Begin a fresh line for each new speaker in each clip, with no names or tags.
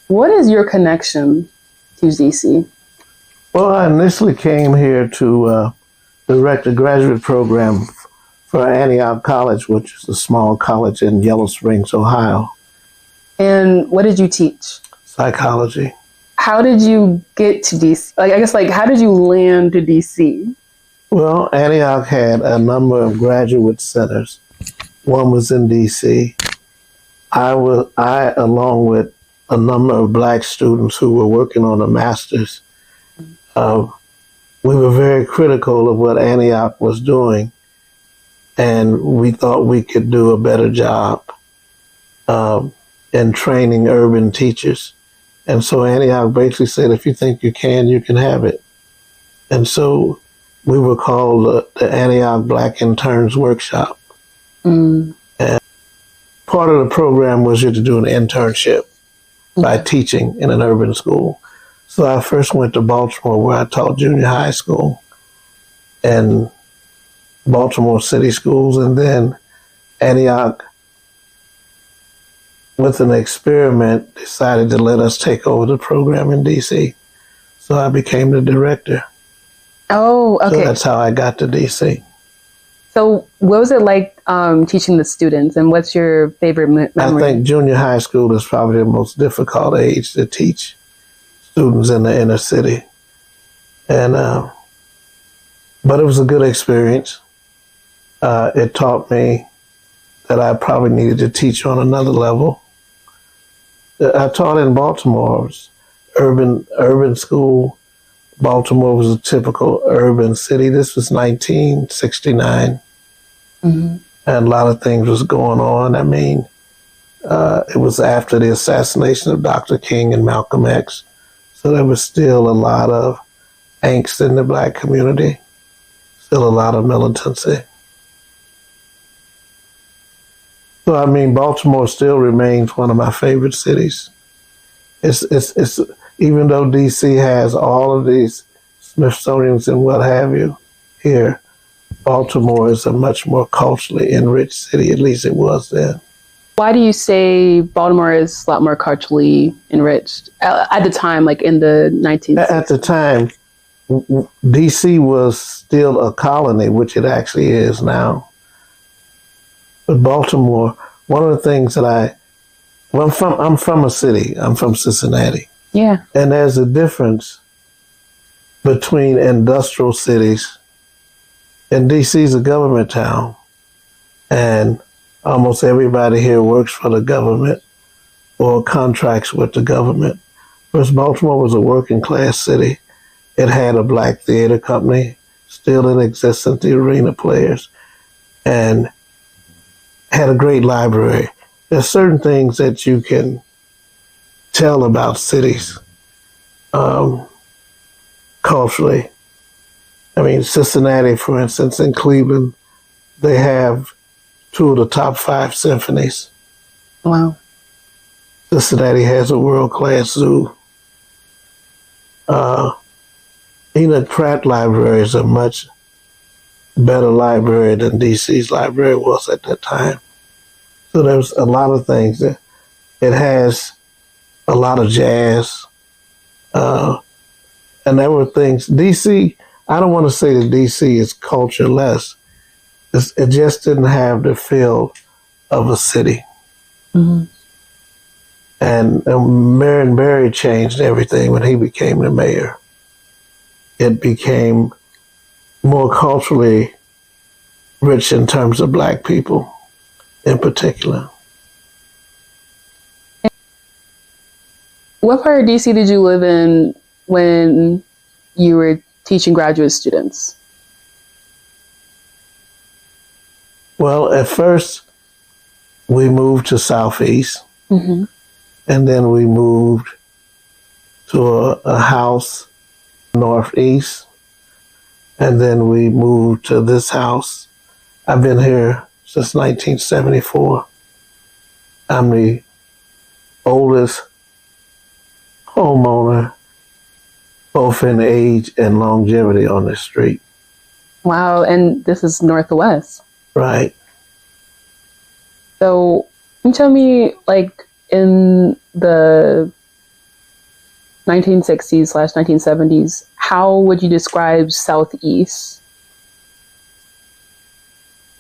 What is your connection to DC?
Well, I initially came here to direct a graduate program for Antioch College, which is a small college in Yellow Springs, Ohio.
And what did you teach?
Psychology.
How did you get to DC? How did you land to DC?
Well, Antioch had a number of graduate centers. One was in DC. I, along with a number of black students who were working on a master's, we were very critical of what Antioch was doing, and we thought we could do a better job in training urban teachers. And so Antioch basically said, if you think you can have it. And so we were called the Antioch Black Interns Workshop. And part of the program was you to do an internship by teaching in an urban school. So I first went to Baltimore, where I taught junior high school and Baltimore city schools, and then Antioch, with an experiment, decided to let us take over the program in DC. So I became the director.
Oh, okay.
So that's how I got to DC.
So what was it like teaching the students, and what's your favorite memory?
I think junior high school is probably the most difficult age to teach students in the inner city. And but it was a good experience. It taught me that I probably needed to teach on another level. I taught in Baltimore, urban school. Baltimore was a typical urban city. This was 1969, and a lot of things was going on. I mean, it was after the assassination of Dr. King and Malcolm X, so there was still a lot of angst in the black community, still a lot of militancy. So, I mean, Baltimore still remains one of my favorite cities. It's even though DC has all of these Smithsonians and what have you here, Baltimore is a much more culturally enriched city, at least it was then.
Why do you say Baltimore is a lot more culturally enriched at the time, like in the 1960s?
At the time, DC was still a colony, which it actually is now. But Baltimore, one of the things that I'm from a city. I'm from Cincinnati.
Yeah.
And there's a difference between industrial cities, and DC's a government town, and almost everybody here works for the government or contracts with the government. Whereas Baltimore was a working class city. It had a black theater company, still in existence, the Arena Players, and had a great library. There's certain things that you can tell about cities culturally. I mean, Cincinnati, for instance, and Cleveland, they have two of the top 5 symphonies.
Wow.
Cincinnati has a world-class zoo. Enoch Pratt Library is a much better library than DC's library was at that time. So there's a lot of things that it has, a lot of jazz, and there were things. DC, I don't want to say that DC is cultureless. It just didn't have the feel of a city. And Marion Barry changed everything when he became the mayor. It became more culturally rich in terms of black people in particular.
What part of DC did you live in when you were teaching graduate students?
Well, at first we moved to Southeast, and then we moved to a house Northeast, and then we moved to this house. I've been here since 1974. I'm the oldest homeowner, both in age and longevity on this street.
Wow, and this is Northwest.
Right.
So can you tell me, like, in the 1960s/1970s, how would you describe Southeast?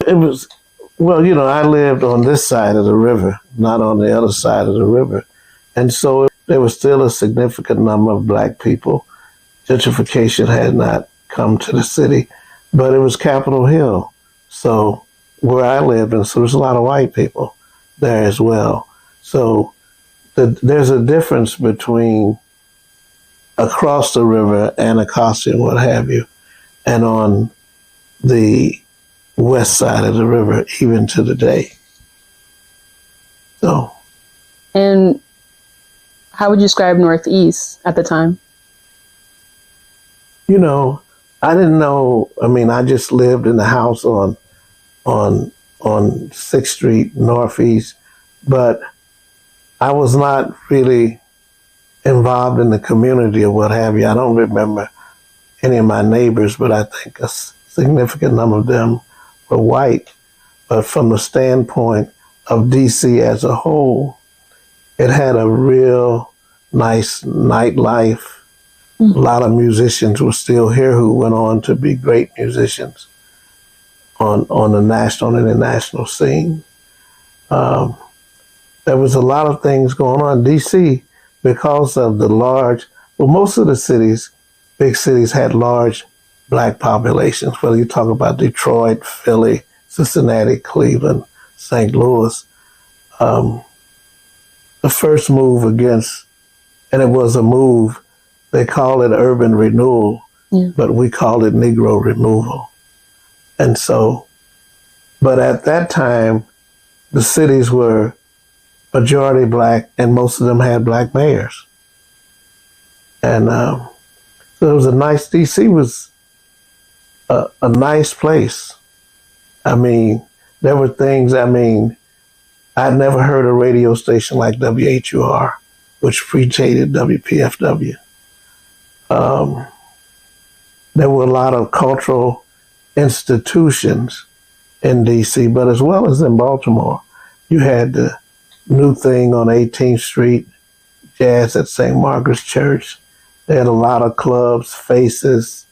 It was, well, I lived on this side of the river, not on the other side of the river. And so there was still a significant number of black people. Gentrification had not come to the city, but it was Capitol Hill. So where I lived, and so there's a lot of white people there as well. So there's a difference between across the river, Anacostia and what have you, and on the west side of the river, even to the day. So.
And how would you describe Northeast at the time?
I didn't know. I mean, I just lived in the house on 6th Street Northeast, but I was not really involved in the community or what have you. I don't remember any of my neighbors, but I think a significant number of them were white. But from the standpoint of DC as a whole, it had a real nice nightlife. A lot of musicians were still here who went on to be great musicians on the national and international scene. There was a lot of things going on. DC, because of the most of the cities, big cities had large black populations, whether you talk about Detroit, Philly, Cincinnati, Cleveland, St. Louis. The first move against, and it was a move, they call it urban renewal, but we call it Negro removal. And so, but at that time, the cities were majority black, and most of them had black mayors. And so it was DC was a nice place. I mean, there were things, I'd never heard a radio station like WHUR, which predated WPFW. There were a lot of cultural institutions in DC, but as well as in Baltimore. You had the new thing on 18th Street, jazz at St. Margaret's Church. They had a lot of clubs, Faces,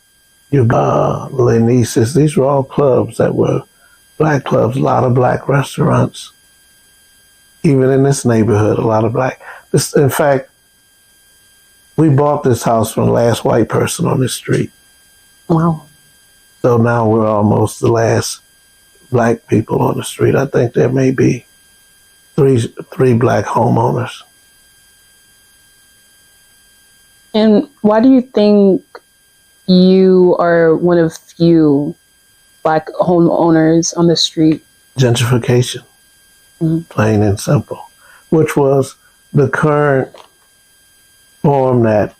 Lenices. These were all clubs that were black clubs, a lot of black restaurants. Even in this neighborhood, a lot of black. In fact, we bought this house from the last white person on this street.
Wow.
So now we're almost the last black people on the street. I think there may be three black homeowners.
And why do you think you are one of few black homeowners on the street?
Gentrification, plain and simple, which was the current form that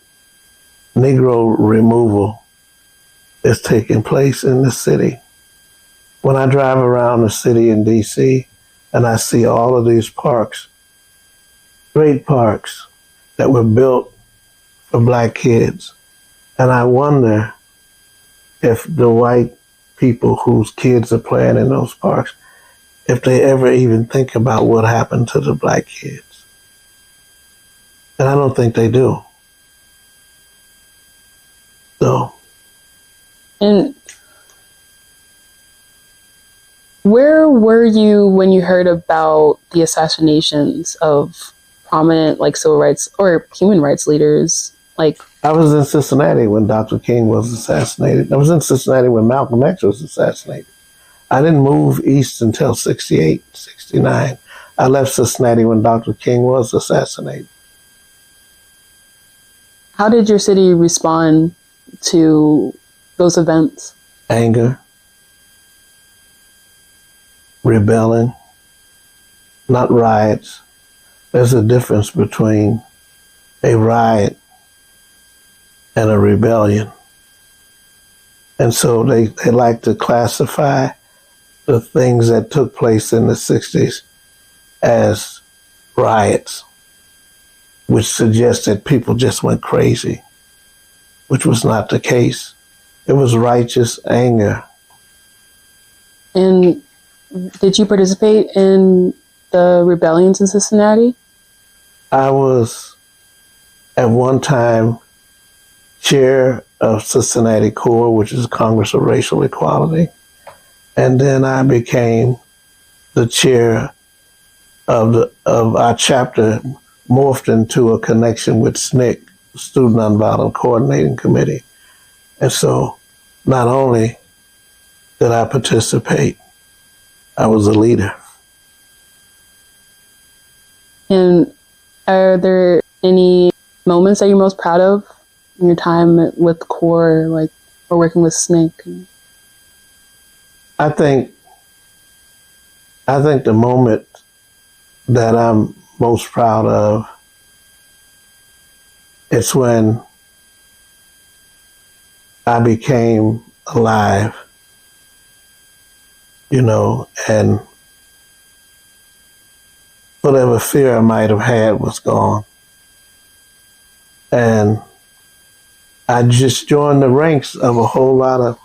Negro removal is taking place in the city. When I drive around the city in DC and I see all of these parks, great parks that were built for black kids, and I wonder if the white people whose kids are playing in those parks, if they ever even think about what happened to the black kids. And I don't think they do. So.
And where were you when you heard about the assassinations of prominent civil rights or human rights leaders?
I was in Cincinnati when Dr. King was assassinated. I was in Cincinnati when Malcolm X was assassinated. I didn't move east until 68, 69. I left Cincinnati when Dr. King was assassinated.
How did your city respond to those events?
Anger, rebelling, not riots. There's a difference between a riot and a rebellion. And so they like to classify the things that took place in the 60s as riots, which suggests that people just went crazy, which was not the case. It was righteous anger.
And did you participate in the rebellions in Cincinnati?
I was at one time chair of Cincinnati CORE, which is Congress of Racial Equality. And then I became the chair of our chapter, morphed into a connection with SNCC, Student Nonviolent Coordinating Committee. And so not only did I participate, I was a leader.
And are there any moments that you're most proud of in your time with CORE, like, or working with SNCC?
I think the moment that I'm most proud of, it's when I became alive, and whatever fear I might have had was gone. And I just joined the ranks of a whole lot of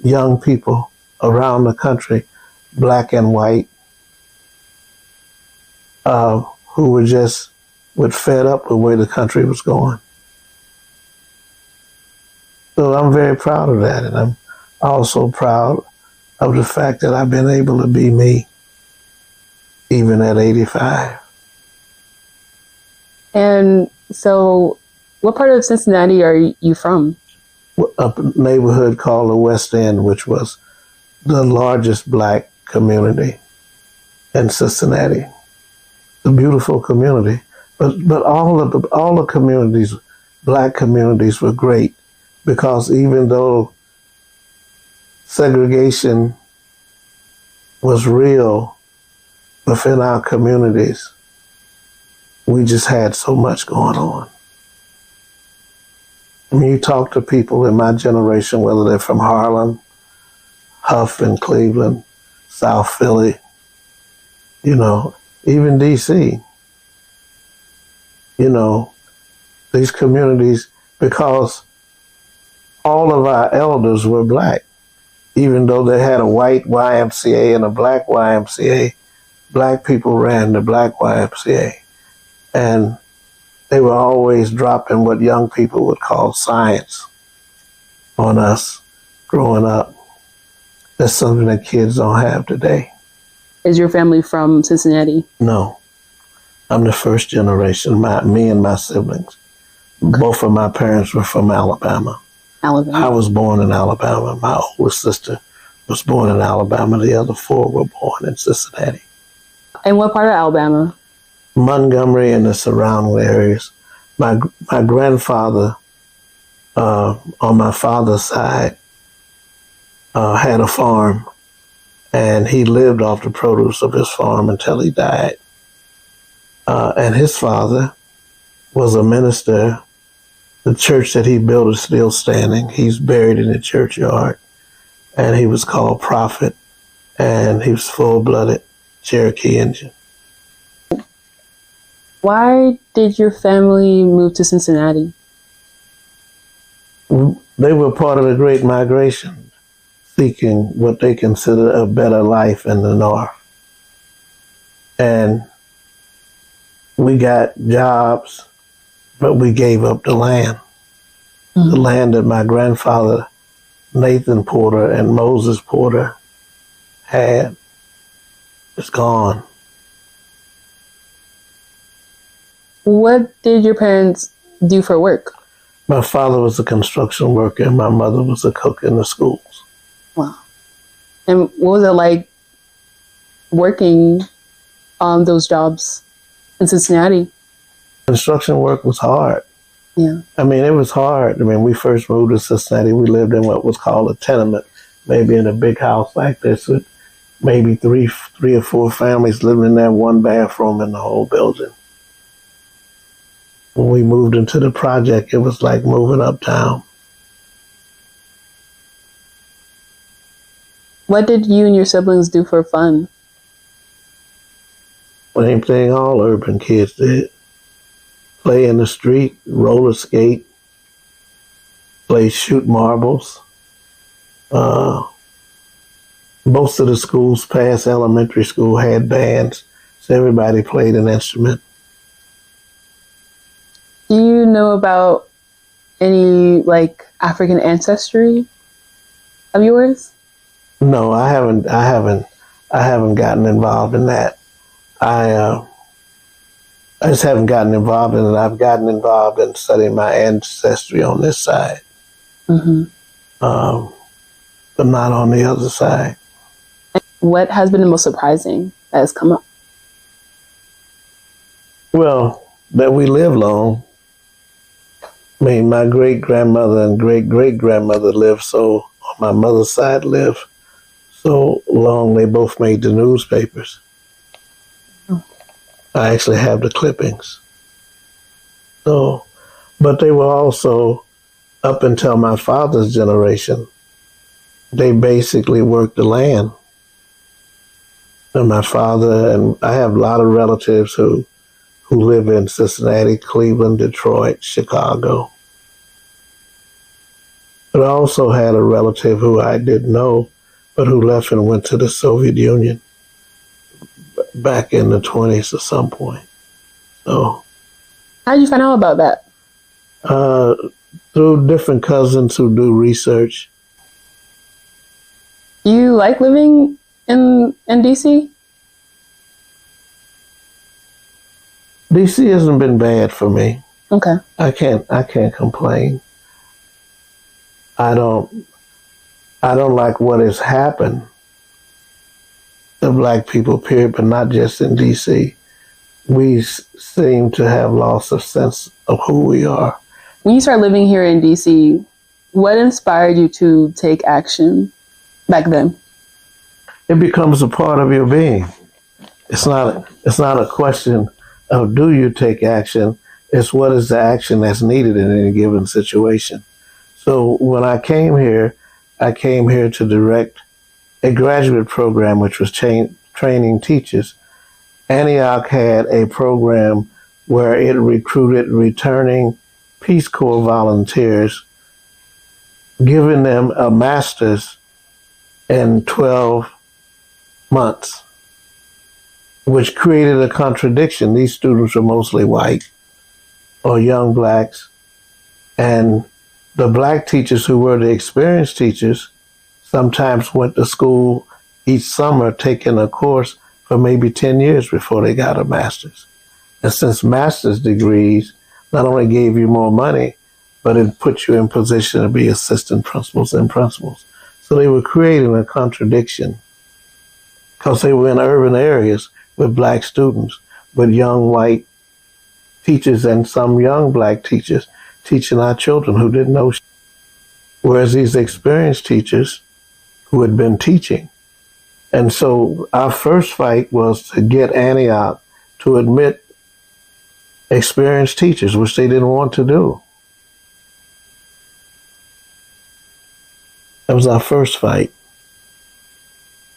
young people around the country, black and white, who were just fed up with where the country was going. So I'm very proud of that, and I'm also proud of the fact that I've been able to be me, even at 85.
And so, what part of Cincinnati are you from?
A neighborhood called the West End, which was the largest black community in Cincinnati. A beautiful community, but all the communities, black communities, were great, because even though segregation was real within our communities, we just had so much going on. I mean, you talk to people in my generation, whether they're from Harlem, Huff and Cleveland, South Philly, even DC, these communities, because all of our elders were black. Even though they had a white YMCA and a black YMCA, black people ran the black YMCA. And they were always dropping what young people would call science on us growing up. That's something that kids don't have today.
Is your family from Cincinnati?
No. I'm the first generation, me and my siblings. Okay. Both of my parents were from Alabama. I was born in Alabama. My oldest sister was born in Alabama. The other four were born in Cincinnati.
And what part of Alabama?
Montgomery and the surrounding areas. My grandfather, on my father's side, had a farm, and he lived off the produce of his farm until he died. And his father was a minister. The church that he built is still standing. He's buried in the churchyard, and he was called Prophet, and he was full-blooded Cherokee Indian.
Why did your family move to Cincinnati?
They were part of the Great Migration, seeking what they consider a better life in the North. And we got jobs, but we gave up the land. Mm-hmm. The land that my grandfather, Nathan Porter and Moses Porter, had is gone.
What did your parents do for work?
My father was a construction worker and my mother was a cook in the schools.
Wow. And what was it like working on those jobs in Cincinnati?
Construction work was hard.
Yeah.
I mean, it was hard. I mean, we first moved to Cincinnati. We lived in what was called a tenement, maybe in a big house like this with maybe three or four families living in that one bathroom in the whole building. When we moved into the project, it was like moving uptown.
What did you and your siblings do for fun?
Same thing all urban kids did. Play in the street, roller skate, play shoot marbles. Most of the schools past elementary school had bands, so everybody played an instrument.
Do you know about any like African ancestry of yours?
No, I haven't gotten involved in that. I I just haven't gotten involved in it. I've gotten involved in studying my ancestry on this side,
Mm-hmm.
um, but not on the other side.
What has been the most surprising that has come up?
Well, that we live long. I mean, my great grandmother and great great grandmother lived so, on my mother's side, lived so long they both made the newspapers.
Oh.
I actually have the clippings. So, but they were also, up until my father's generation, they basically worked the land. And my father, and I have a lot of relatives who live in Cincinnati, Cleveland, Detroit, Chicago. But I also had a relative who I didn't know, but who left and went to the Soviet Union back in the 20s at some point. So,
How did you find out about that?
uh, through different cousins who do research.
Do you like living in DC?
DC hasn't been bad for me.
Okay.
I can't complain. I don't like what has happened to Black people, period, but not just in DC. We seem to have lost a sense of who we are.
When you started living here in DC, what inspired you to take action back then?
It becomes a part of your being. It's not a question of do you take action. It's what is the action that's needed in any given situation. So when I came here to direct a graduate program which was training teachers. Antioch had a program where it recruited returning Peace Corps volunteers, giving them a master's in 12 months, which created a contradiction. These students were mostly white or young Blacks, and the Black teachers who were the experienced teachers sometimes went to school each summer taking a course for maybe 10 years before they got a master's. And since master's degrees not only gave you more money, but it put you in position to be assistant principals and principals. So they were creating a contradiction because they were in urban areas with Black students, with young white teachers and some young Black teachers teaching our children who didn't know. Whereas these experienced teachers who had been teaching. And so our first fight was to get Antioch to admit experienced teachers, which they didn't want to do. That was our first fight.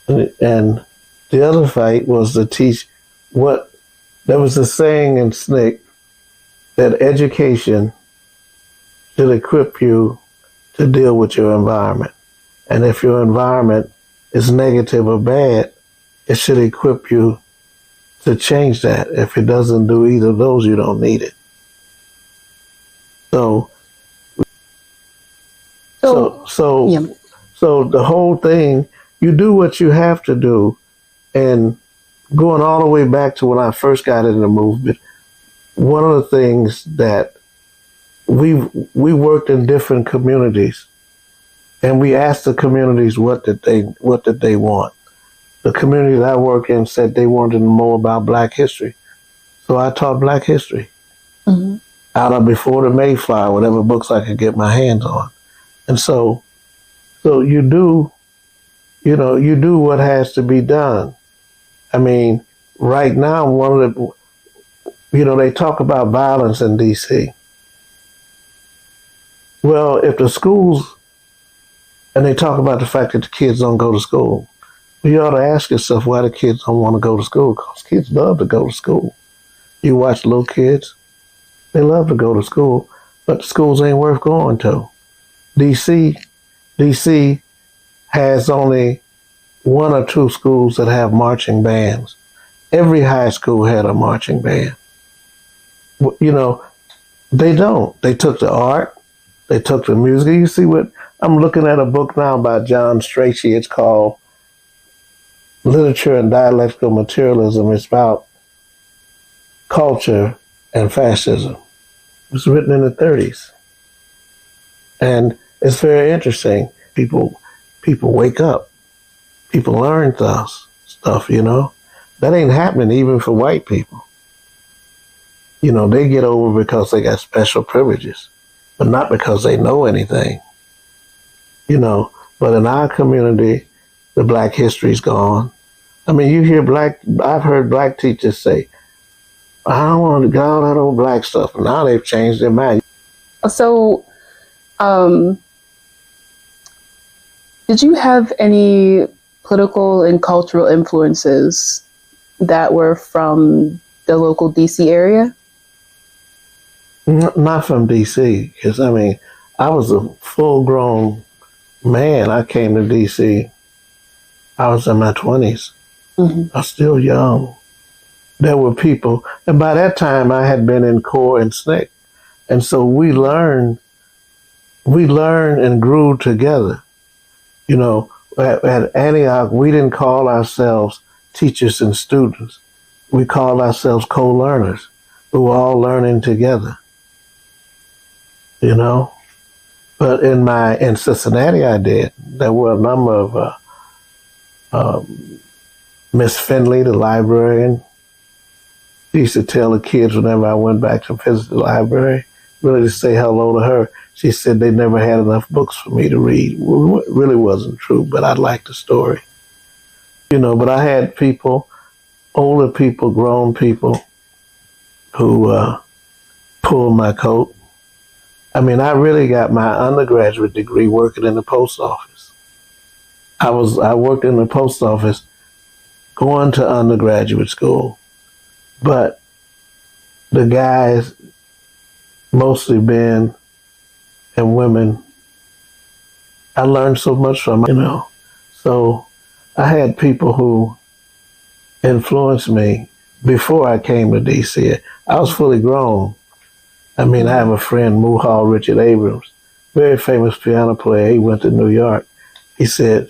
And the other fight was to teach there was a saying in SNCC that education should equip you to deal with your environment. And if your environment is negative or bad, it should equip you to change that. If it doesn't do either of those, you don't need it. So the whole thing, you do what you have to do. And going all the way back to when I first got into the movement, one of the things that we worked in different communities, and we asked the communities what did they want. The community that I work in said they wanted to know more about Black history, so I taught Black history out of Before the Mayflower, whatever books I could get my hands on, and so you do what has to be done. I mean, right now, they talk about violence in D.C. Well, if the schools, and they talk about the fact that the kids don't go to school, you ought to ask yourself why the kids don't want to go to school, because kids love to go to school. You watch little kids, they love to go to school, but the schools ain't worth going to. DC has only one or two schools that have marching bands. Every high school had a marching band. They don't. They took the art. They took the music. You see what, I'm looking at a book now by John Strachey. It's called Literature and Dialectical Materialism. It's about culture and fascism. It was written in the 30s. And it's very interesting. People wake up. People learn stuff, you know. That ain't happening even for white people. You know, they get over because they got special privileges, but not because they know anything. You know, but in our community, the black history's gone. I mean, I've heard black teachers say, I don't want to go out that old black stuff. Now they've changed their mind.
So, did you have any political and cultural influences that were from the local DC area?
Not from DC, because I mean, I was a full-grown man. I came to DC. I was in my 20s. Mm-hmm. I was still young. There were people, and by that time I had been in Corps and SNCC, and so we learned and grew together. You know, at Antioch, we didn't call ourselves teachers and students. We called ourselves co-learners. We were all learning together. You know, but in Cincinnati, I did. There were a number of Miss Finley, the librarian. She used to tell the kids whenever I went back to visit the library, really to say hello to her. She said they never had enough books for me to read. Well, it really wasn't true, but I liked the story. You know, but I had people, older people, grown people, who pulled my coat. I mean, I really got my undergraduate degree working in the post office. I worked in the post office going to undergraduate school, but the guys, mostly men and women, I learned so much from, you know. So I had people who influenced me before I came to DC. I was fully grown. I mean, I have a friend, Muhal Richard Abrams, very famous piano player. He went to New York. He said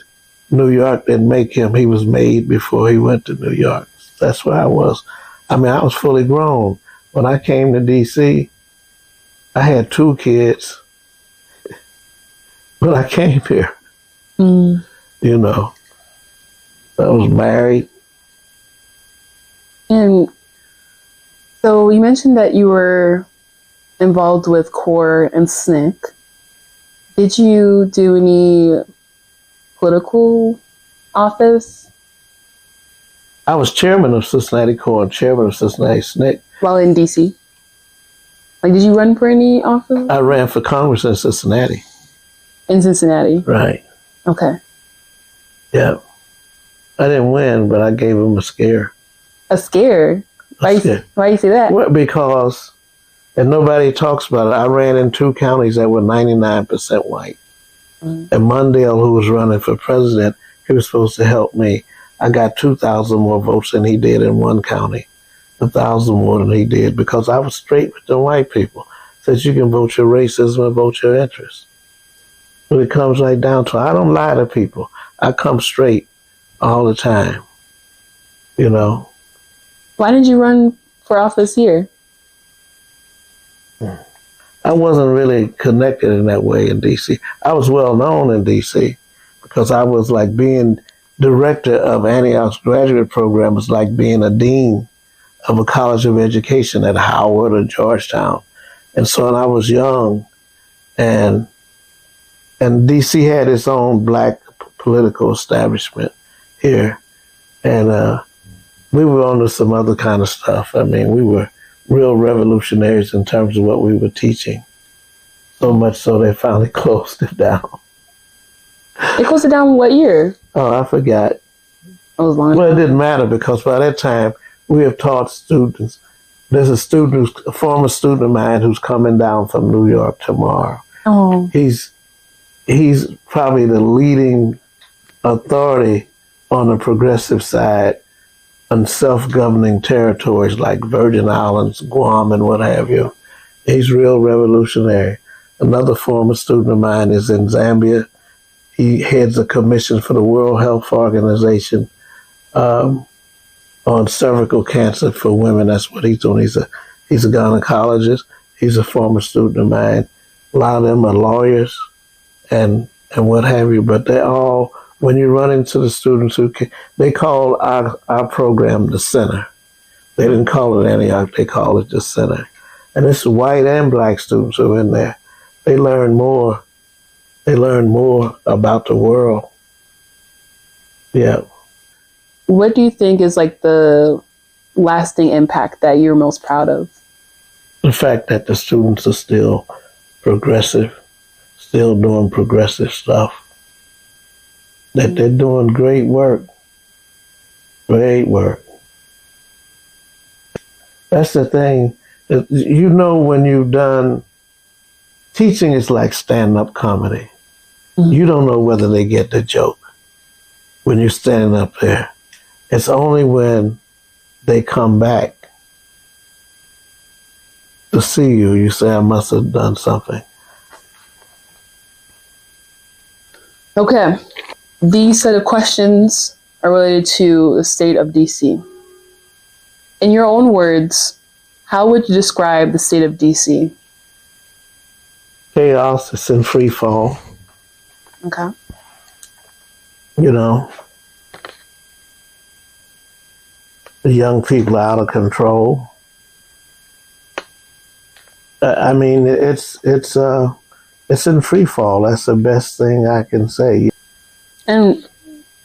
New York didn't make him. He was made before he went to New York. That's where I was. I mean, I was fully grown. When I came to DC, I had 2 kids, but I came here. You know, I was married.
And so you mentioned that you were involved with Corps and SNCC. Did you do any political office?
I was chairman of Cincinnati Corps and chairman of Cincinnati SNCC.
While in DC? Like, did you run for any office?
I ran for Congress in Cincinnati.
In Cincinnati?
Right.
Okay.
Yeah. I didn't win, but I gave him a scare.
A scare? Why you say that?
Well, because, and nobody talks about it, I ran in 2 counties that were 99% white. And Mundell, who was running for president, he was supposed to help me. I got 2,000 more votes than he did in 1 county. 1,000 more than he did, because I was straight with the white people. Said you can vote your racism and vote your interests. But it comes right down to, I don't lie to people. I come straight all the time. You know.
Why did you run for office here?
I wasn't really connected in that way in DC. I was well known in DC because I was like being director of Antioch's graduate program was like being a dean of a college of education at Howard or Georgetown. And so when I was young, and DC had its own black political establishment here. And we were on to some other kind of stuff. I mean, we were real revolutionaries in terms of what we were teaching. So much so they finally closed it down.
They closed it down what year?
Oh, I forgot.
It was long.
Well, it didn't matter because by that time we have taught students. There's a former student of mine who's coming down from New York tomorrow.
Oh.
He's probably the leading authority on the progressive side on self-governing territories like Virgin Islands, Guam, and what have you. He's real revolutionary. Another former student of mine is in Zambia. He heads a commission for the World Health Organization on cervical cancer for women. That's what he's doing. He's a gynecologist. He's a former student of mine. A lot of them are lawyers and what have you. But they're all, when you run into the students they call our program the center. They didn't call it Antioch. They call it the center. And it's white and black students who are in there. They learn more. They learn more about the world. Yeah.
What do you think is like the lasting impact that you're most proud of?
The fact that the students are still progressive, still doing progressive stuff, that they're doing great work. Great work. That's the thing. You know, when you've done, teaching is like stand-up comedy. Mm-hmm. You don't know whether they get the joke when you're standing up there. It's only when they come back to see you, you say, I must have done something.
Okay. These set of questions are related to the state of DC. In your own words, how would you describe the state of DC?
Chaos. It's in free fall.
Okay.
You know, the young people are out of control. I mean, it's in free fall. That's the best thing I can say.
And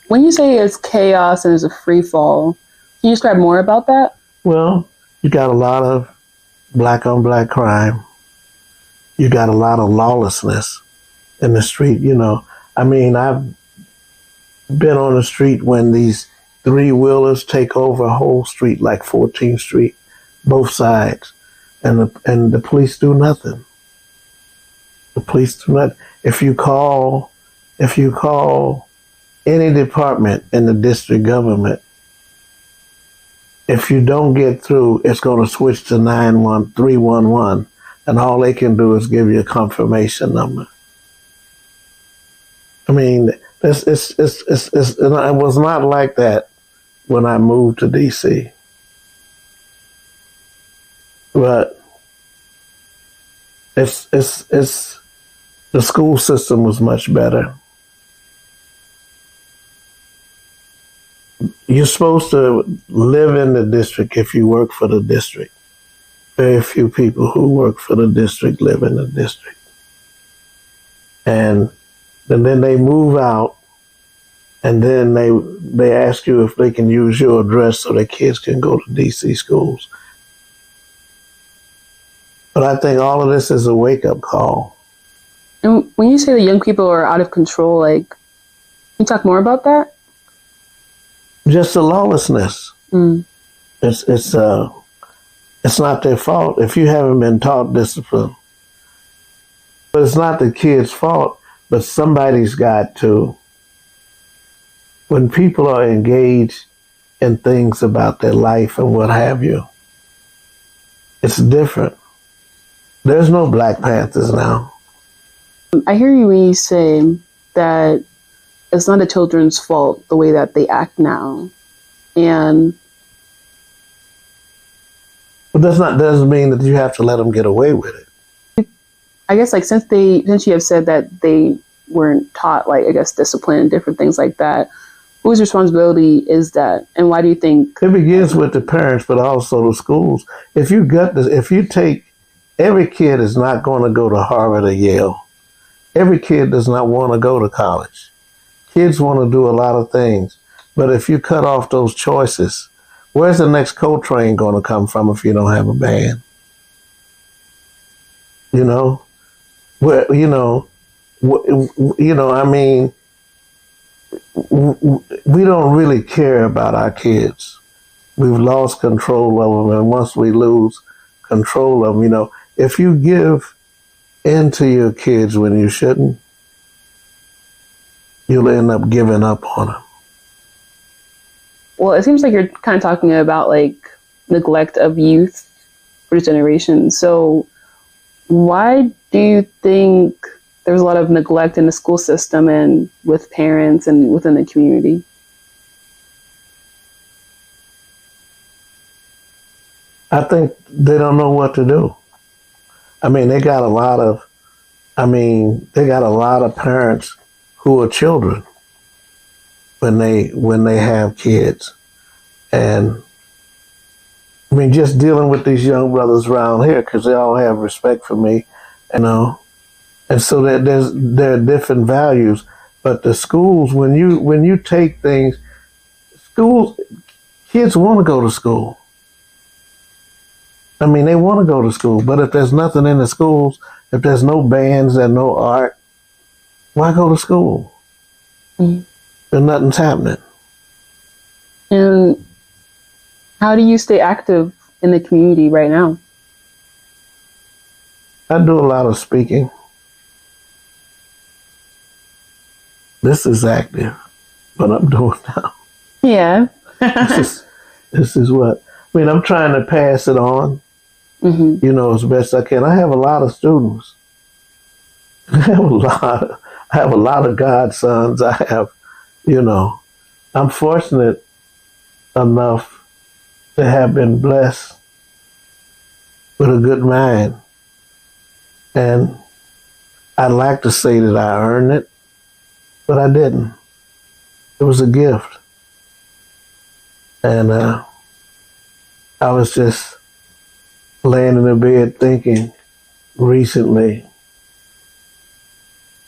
when you say it's chaos and there's a free fall, can you describe more about that?
Well, you got a lot of black on black crime. You got a lot of lawlessness in the street. You know, I mean, I've been on the street when these three-wheelers take over a whole street, like 14th Street, both sides, and the police do nothing. The police do nothing. If you call any department in the district government, if you don't get through, it's going to switch to 311, and all they can do is give you a confirmation number. I mean, it was not like that when I moved to DC. But it's the school system was much better. You're supposed to live in the district if you work for the district. Very few people who work for the district live in the district. And then they move out, and then they ask you if they can use your address so their kids can go to DC schools. But I think all of this is a wake-up call.
And when you say the young people are out of control, like, can you talk more about that?
Just the lawlessness. Mm. It's not their fault if you haven't been taught discipline. But it's not the kid's fault, but somebody's got to. When people are engaged in things about their life and what have you, it's different. There's no Black Panthers now.
I hear you when you say that it's not the children's fault the way that they act now. And
but doesn't mean that you have to let them get away with it.
I guess, like, since you have said that they weren't taught, like, I guess, discipline and different things like that, whose responsibility is that? And why do you think
it begins with the parents, but also the schools? If you take every kid is not going to go to Harvard or Yale. Every kid does not want to go to college. Kids want to do a lot of things. But if you cut off those choices, where's the next Coltrane going to come from if you don't have a band? You know? I mean, we don't really care about our kids. We've lost control of them. And once we lose control of them, if you give in to your kids when you shouldn't, you'll end up giving up on them.
Well, it seems like you're kind of talking about, like, neglect of youth for this generation. So Why do you think there's a lot of neglect in the school system and with parents and within the community?
I think they don't know what to do. I mean, they got a lot of, they got a lot of parents who are children when they have kids. And I mean, just dealing with these young brothers around here, because they all have respect for me, you know. And so there are different values. But the schools, when you take things, schools, kids want to go to school. I mean, they want to go to school. But if there's nothing in the schools, if there's no bands and no art, why go to school?
Mm-hmm.
If nothing's happening.
And how do you stay active in the community right now?
I do a lot of speaking. This is active, what I'm doing now.
Yeah.
this is what, I mean, I'm trying to pass it on,
Mm-hmm.
you know, as best I can. I have a lot of students. I have a lot of godsons. I have, you know, I'm fortunate enough to have been blessed with a good mind. And I'd like to say that I earned it, but I didn't. It was a gift. And I was just laying in the bed thinking recently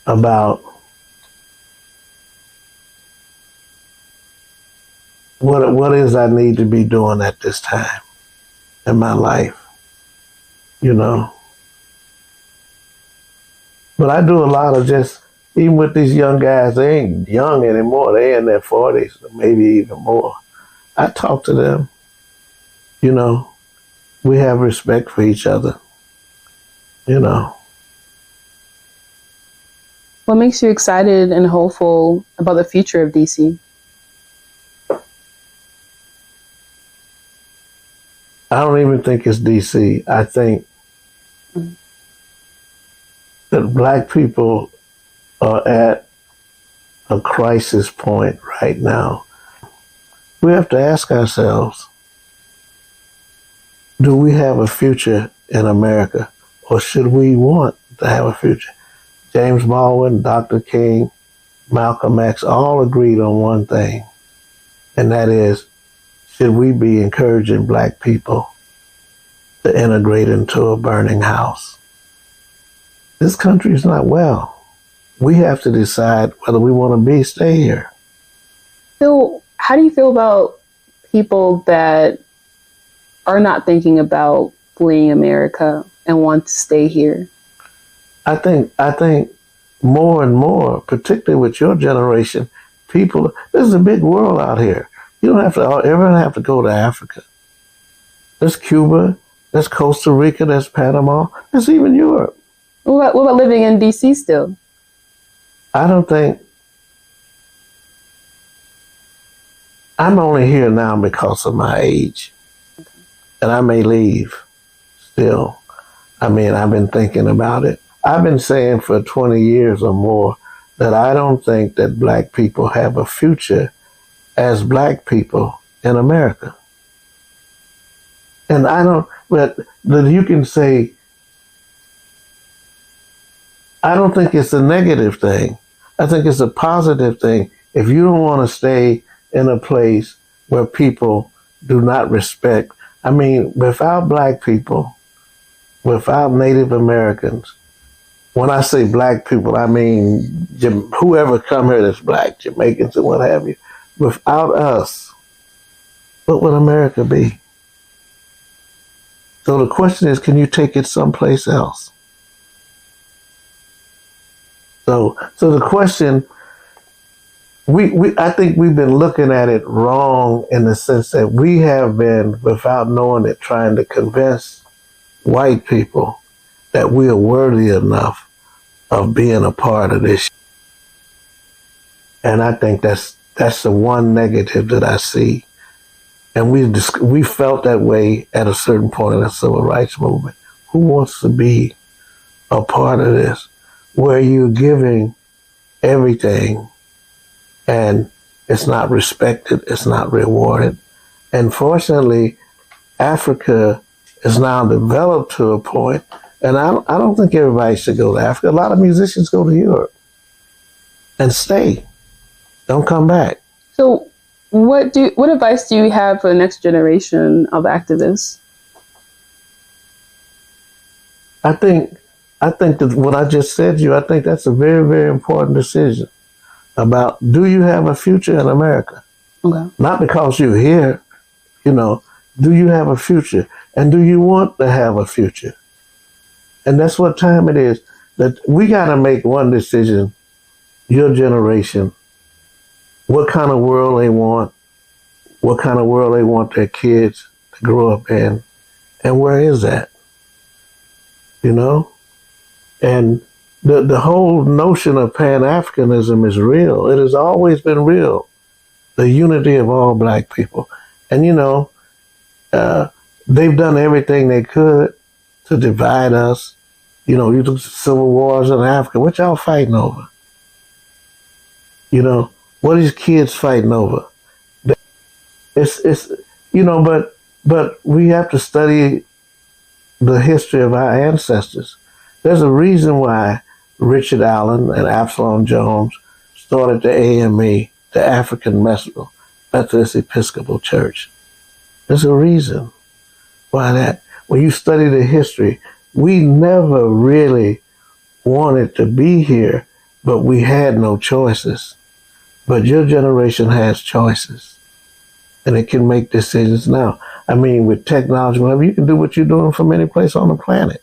about what is I need to be doing at this time in my life, you know. But I do a lot of just, even with these young guys, they ain't young anymore. They in their 40s, maybe even more. I talk to them, you know. We have respect for each other, you know.
What makes you excited and hopeful about the future of DC?
I don't even think it's DC. I think that Black people are at a crisis point right now. We have to ask ourselves, do we have a future in America, or should we want to have a future? James Baldwin, Dr. King, Malcolm X all agreed on one thing, and that is, should we be encouraging Black people to integrate into a burning house? This country is not well. We have to decide whether we want to stay here.
So, how do you feel about people that are not thinking about fleeing America and want to stay here?
I think more and more, particularly with your generation, people, there's a big world out here. You don't have to, everyone have to go to Africa. There's Cuba, there's Costa Rica, there's Panama, there's even Europe.
What about living in DC still?
I don't think, I'm only here now because of my age. Okay. And I may leave still. I mean, I've been thinking about it. I've been saying for 20 years or more that I don't think that Black people have a future as Black people in America. And I don't, but you can say, I don't think it's a negative thing. I think it's a positive thing. If you don't want to stay in a place where people do not respect, I mean, without Black people, without Native Americans, when I say Black people, I mean whoever come here that's Black, Jamaicans and what have you. Without us, what would America be? So the question is, can you take it someplace else? So the question, I think we've been looking at it wrong in the sense that we have been, without knowing it, trying to convince white people that we are worthy enough of being a part of this. And I think that's the one negative that I see. And we felt that way at a certain point in the civil rights movement. Who wants to be a part of this, where you're giving everything and it's not respected, it's not rewarded. And fortunately, Africa is now developed to a point, and I don't think everybody should go to Africa. A lot of musicians go to Europe and stay, don't come back.
So what advice do you have for the next generation of activists?
I think that what I just said to you, I think that's a very, very important decision about, do you have a future in America?
Okay.
Not because you're here, do you have a future? And do you want to have a future? And that's what time it is. That we got to make one decision, your generation, what kind of world they want, what kind of world they want their kids to grow up in, and where is that? And the whole notion of Pan-Africanism is real. It has always been real. The unity of all black people. And, they've done everything they could to divide us. You look at civil wars in Africa. What y'all fighting over? What are these kids fighting over? It's but we have to study the history of our ancestors. There's a reason why Richard Allen and Absalom Jones started the AME, the African Methodist Episcopal Church. There's a reason why that. When you study the history, we never really wanted to be here, but we had no choices. But your generation has choices, and it can make decisions now. I mean, with technology, whatever, you can do what you're doing from any place on the planet.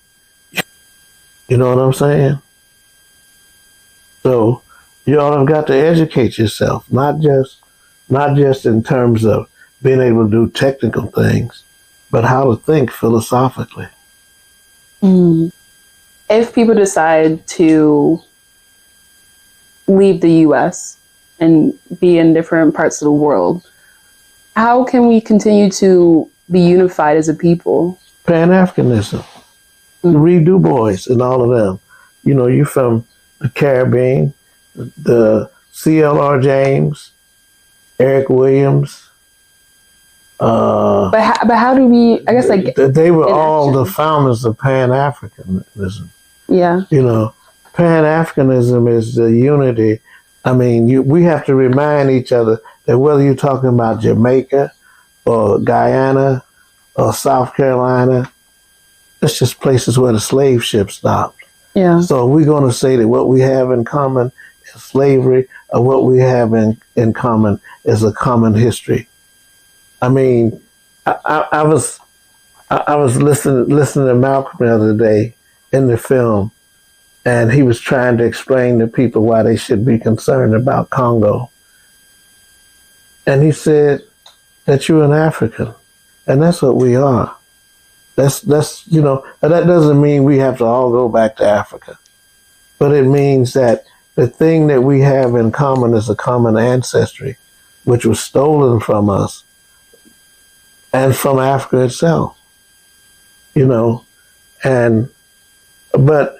You know what I'm saying? So you all have got to educate yourself, not just in terms of being able to do technical things, but how to think philosophically.
If people decide to leave the U.S. and be in different parts of the world, how can we continue to be unified as a people?
Pan-Africanism. Read Du Bois and all of them. You from the Caribbean, the C.L.R. James, Eric Williams.
But how do we? I guess
they were all the founders of Pan-Africanism.
Yeah.
Pan-Africanism is the unity. I mean, we have to remind each other that whether you're talking about Jamaica or Guyana or South Carolina, it's just places where the slave ship stopped.
Yeah.
So we're going to say that what we have in common is slavery, or what we have in common is a common history. I mean, I was listening to Malcolm the other day in the film, and he was trying to explain to people why they should be concerned about Congo. And he said that you're an African, and that's what we are. That's that doesn't mean we have to all go back to Africa, but it means that the thing that we have in common is a common ancestry, which was stolen from us and from Africa itself. But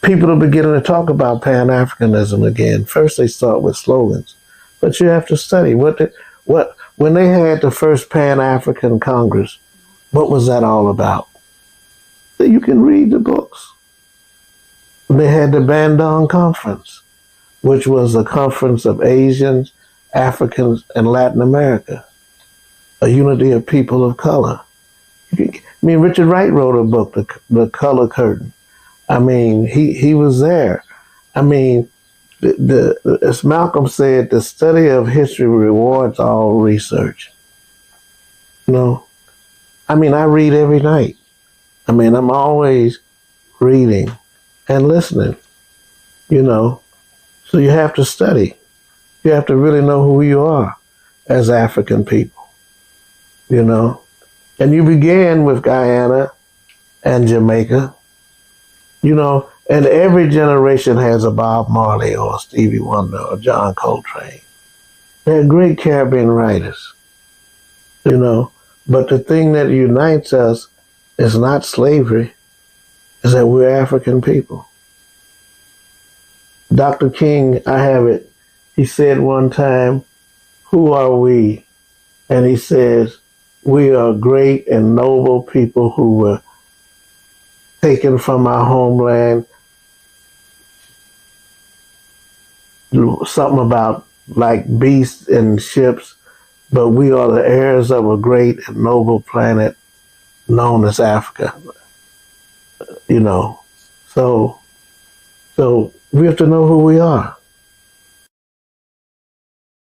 people are beginning to talk about Pan-Africanism again. First they start with slogans, but you have to study when they had the first Pan-African Congress. What was that all about? You can read the books. They had the Bandung Conference, which was a conference of Asians, Africans, and Latin America, a unity of people of color. Richard Wright wrote a book, The Color Curtain. He was there. As Malcolm said, the study of history rewards all research. I read every night. I'm always reading and listening, So you have to study. You have to really know who you are as African people, And you began with Guyana and Jamaica, and every generation has a Bob Marley or a Stevie Wonder or John Coltrane. They're great Caribbean writers, But the thing that unites us is not slavery. is that we're African people. Dr. King, I have it, he said one time, who are we? And he says, we are great and noble people who were taken from our homeland. Something about like beasts and ships, but we are the heirs of a great and noble planet known as Africa. You know, so we have to know who we are.